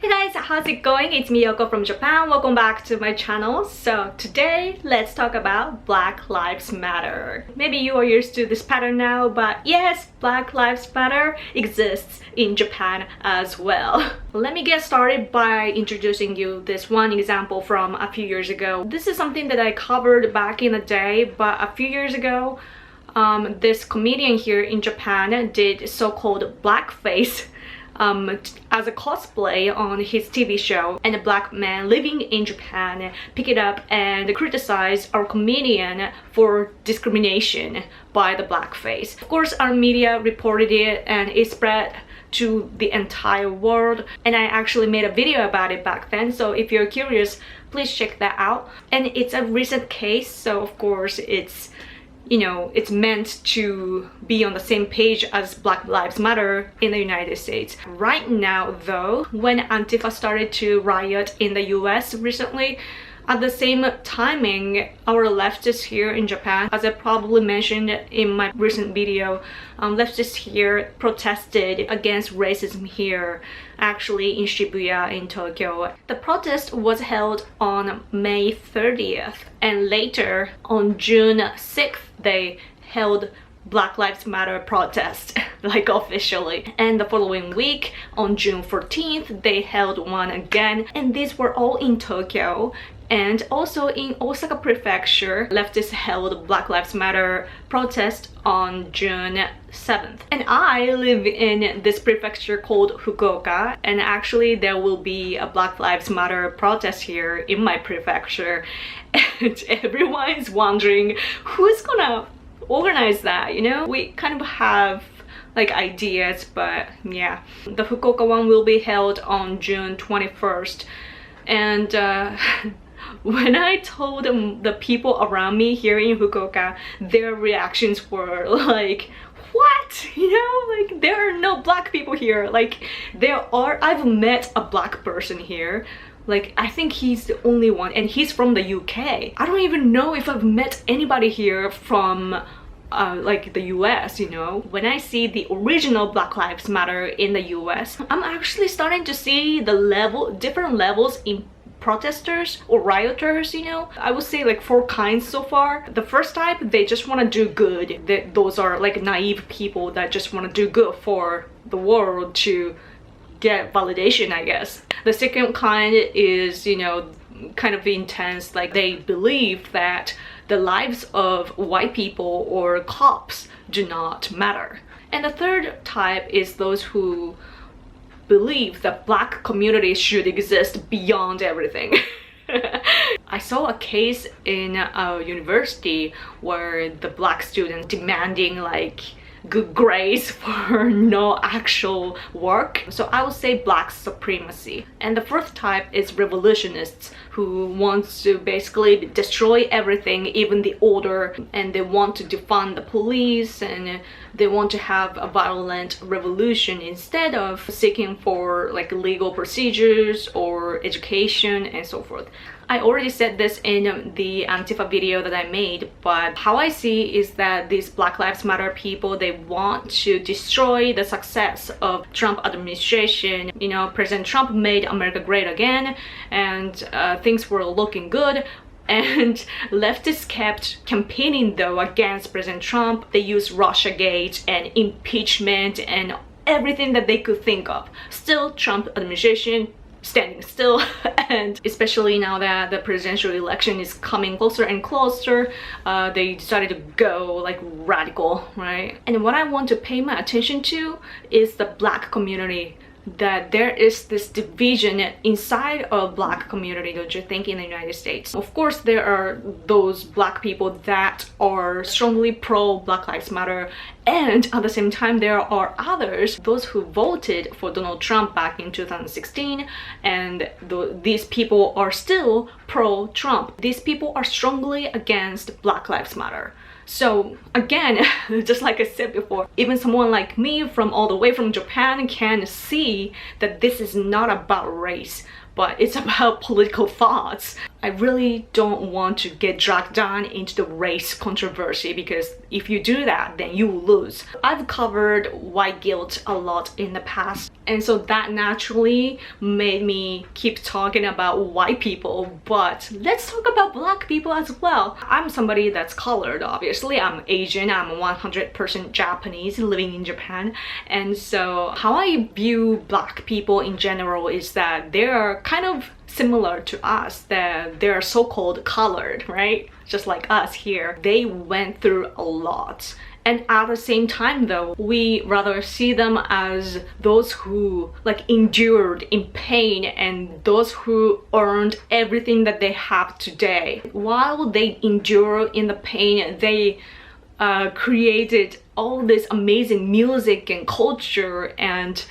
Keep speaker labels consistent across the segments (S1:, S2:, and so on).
S1: Hey guys, how's it going? It's me Yoko from Japan. Welcome back to my channel. So today, let's talk about Black Lives Matter. Maybe you are used to this pattern now, but yes, Black Lives Matter exists in Japan as well. Let me get started by introducing you this one example from a few years ago. This is something that I covered back in the day, but a few years ago, this comedian here in Japan did so-called blackface as a cosplay on his TV show, and a black man living in Japan picked it up and criticized our comedian for discrimination by the blackface. Of course, our media reported it and it spread to the entire world, and I actually made a video about it back then, so if you're curious, please check that out. And it's a recent case, so of course it's it's meant to be on the same page as Black Lives Matter in the United States. Right now though, when Antifa started to riot in the US recently, at the same timing, our leftists here in Japan, as I probably mentioned in my recent video, leftists here protested against racism here, actually in Shibuya in Tokyo. The protest was held on May 30th, and later on June 6th, they held Black Lives Matter protest, like officially. And the following week, on June 14th, they held one again, and these were all in Tokyo. And also in Osaka Prefecture, leftists held Black Lives Matter protest on June 7th. And I live in this prefecture called Fukuoka, and actually there will be a Black Lives Matter protest here in my prefecture. And everyone is wondering who's gonna organize that, We kind of have like ideas, but yeah. The Fukuoka one will be held on June 21st. And when I told the people around me here in Fukuoka, their reactions were like, what? Like there are no black people here. Like I've met a black person here. Like I think he's the only one, and he's from the UK. I don't even know if I've met anybody here from like the US, When I see the original Black Lives Matter in the US, I'm actually starting to see the different levels in protesters or rioters, I would say like 4 kinds so far. The first type, they just want to do good. Those are like naive people that just want to do good for the world to get validation, I guess. The second kind is, kind of intense, like they believe that the lives of white people or cops do not matter. And the third type is those who believe that black communities should exist beyond everything. I saw a case in a university where the black students demanding like good grades for no actual work. So I would say black supremacy. And the fourth type is revolutionists who want to basically destroy everything, even the order, and they want to defund the police, and they want to have a violent revolution instead of seeking for like legal procedures or education and so forth. I already said this in the Antifa video that I made, but how I see is that these Black Lives Matter people, they want to destroy the success of Trump administration. President Trump made America great again, and things were looking good. And leftists kept campaigning though against President Trump. They used Russiagate and impeachment and everything that they could think of. Still, Trump administration standing still. And especially now that the presidential election is coming closer and closer, they decided to go like radical, right? And what I want to pay my attention to is the black community, that there is this division inside of black community, don't you think, in the United States? Of course, there are those black people that are strongly pro Black Lives Matter, and at the same time there are others, those who voted for Donald Trump back in 2016, and these people are still pro Trump. These people are strongly against Black Lives Matter. So again, just like I said before, even someone like me from all the way from Japan can see that this is not about race, but it's about political thoughts. I really don't want to get dragged down into the race controversy, because if you do that, then you will lose. I've covered white guilt a lot in the past, and so that naturally made me keep talking about white people, but let's talk about black people as well. I'm somebody that's colored, obviously. I'm Asian, I'm 100% Japanese living in Japan, and so how I view black people in general is that they're kind of similar to us, that they're so-called colored, right? Just like us here. They went through a lot. And at the same time though, we rather see them as those who like endured in pain and those who earned everything that they have today. While they endure in the pain, they created all this amazing music and culture, and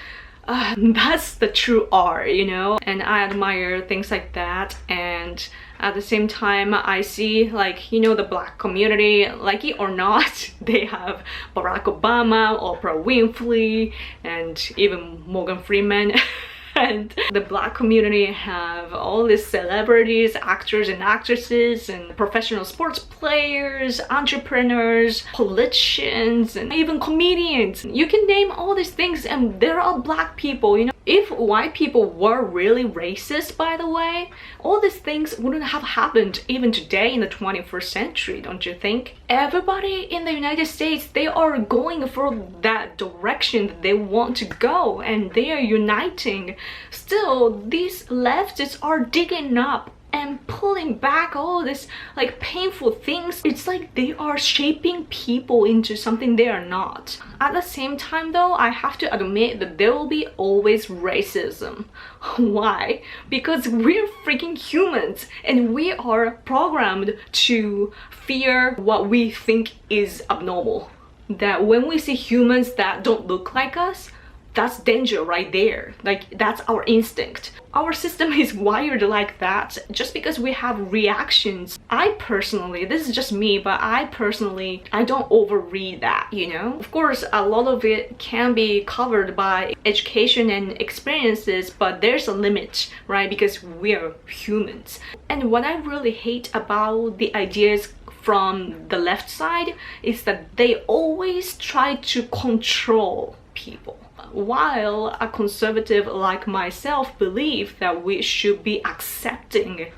S1: that's the true art, you know? And I admire things like that. And at the same time, I see, like, you know, the black community, like it or not, they have Barack Obama, Oprah Winfrey, and even Morgan Freeman. And the black community have all these celebrities, actors and actresses, and professional sports players, entrepreneurs, politicians, and even comedians. You can name all these things, and they're all black people, you know? If white people were really racist, by the way, all these things wouldn't have happened even today in the 21st century, don't you think? Everybody in the United States, they are going for that direction that they want to go, and they are uniting. Still, these leftists are digging up and pulling back all this like painful things. It's like they are shaping people into something they are not. At the same time though, I have to admit that there will be always racism. Why? Because we're freaking humans, and we are programmed to fear what we think is abnormal. That when we see humans that don't look like us, that's danger right there. Like, that's our instinct. Our system is wired like that just because we have reactions. I personally, this is just me, but I don't overread that, you know? Of course, a lot of it can be covered by education and experiences, but there's a limit, right? Because we're humans. And what I really hate about the ideas from the left side is that they always try to control people, while a conservative like myself believe that we should be accepting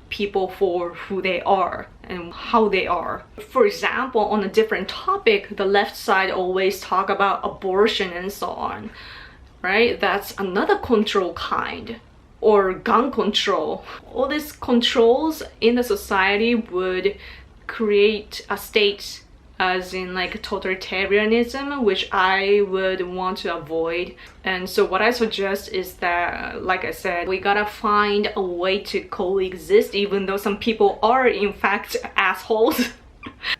S1: people for who they are and how they are. For example, on a different topic, the left side always talk about abortion and so on, right? That's another control kind. Or gun control. All these controls in the society would create a state as in like totalitarianism, which I would want to avoid. And so what I suggest is that, like I said, we gotta find a way to coexist, even though some people are in fact assholes.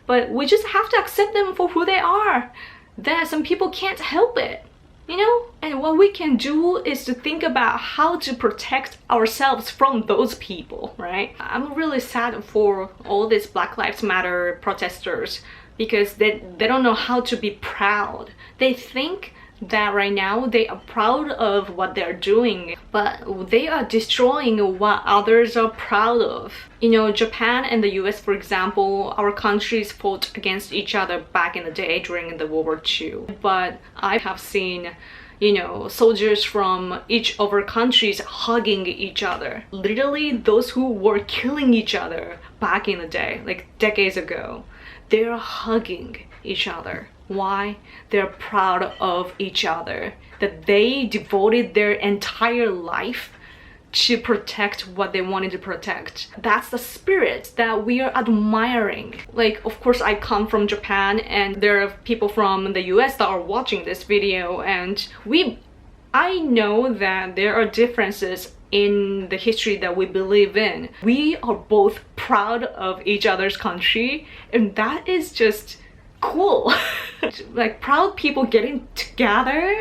S1: But we just have to accept them for who they are. That some people can't help it, you know? And what we can do is to think about how to protect ourselves from those people, right? I'm really sad for all these Black Lives Matter protesters, because they don't know how to be proud. They think that right now they are proud of what they're doing, but they are destroying what others are proud of. You know, Japan and the US, for example, our countries fought against each other back in the day during the World War II. But I have seen, you know, soldiers from each of our countries hugging each other. Literally, those who were killing each other back in the day, like decades ago, they're hugging each other. Why? They're proud of each other, that they devoted their entire life to protect what they wanted to protect. That's the spirit that we are admiring. Like, of course, I come from Japan, and there are people from the US that are watching this video, and I know that there are differences in the history that we believe in. We are both proud of each other's country, and that is just cool. Like, proud people getting together,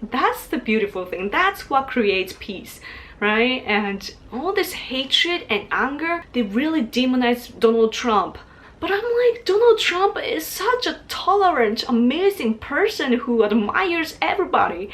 S1: that's the beautiful thing. That's what creates peace, right? And all this hatred and anger, they really demonize Donald Trump. But I'm like, Donald Trump is such a tolerant, amazing person who admires everybody.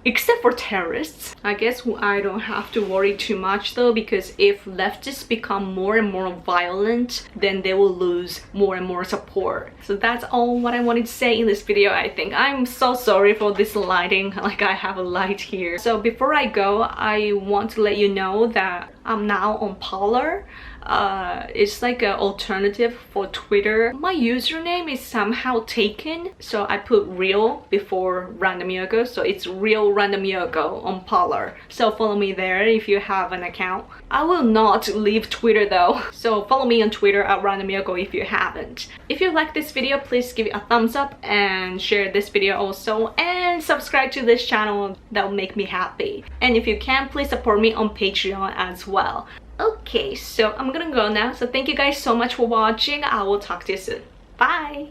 S1: except for terrorists. I guess I don't have to worry too much though, because if leftists become more and more violent, then they will lose more and more support. So that's all what I wanted to say in this video. I think I'm so sorry for this lighting, like I have a light here. So before I go, I want to let you know that I'm now on Parler. It's like an alternative for Twitter. My username is somehow taken, so I put real before Random Yoko, so it's real Random Yoko on Parler. So follow me there if you have an account. I will not leave Twitter though, so follow me on Twitter at Random Yoko if you haven't. If you like this video, please give it a thumbs up and share this video also, and subscribe to this channel. That will make me happy. And if you can, please support me on Patreon as well. Okay, so I'm gonna go now. So thank you guys so much for watching. I will talk to you soon. Bye!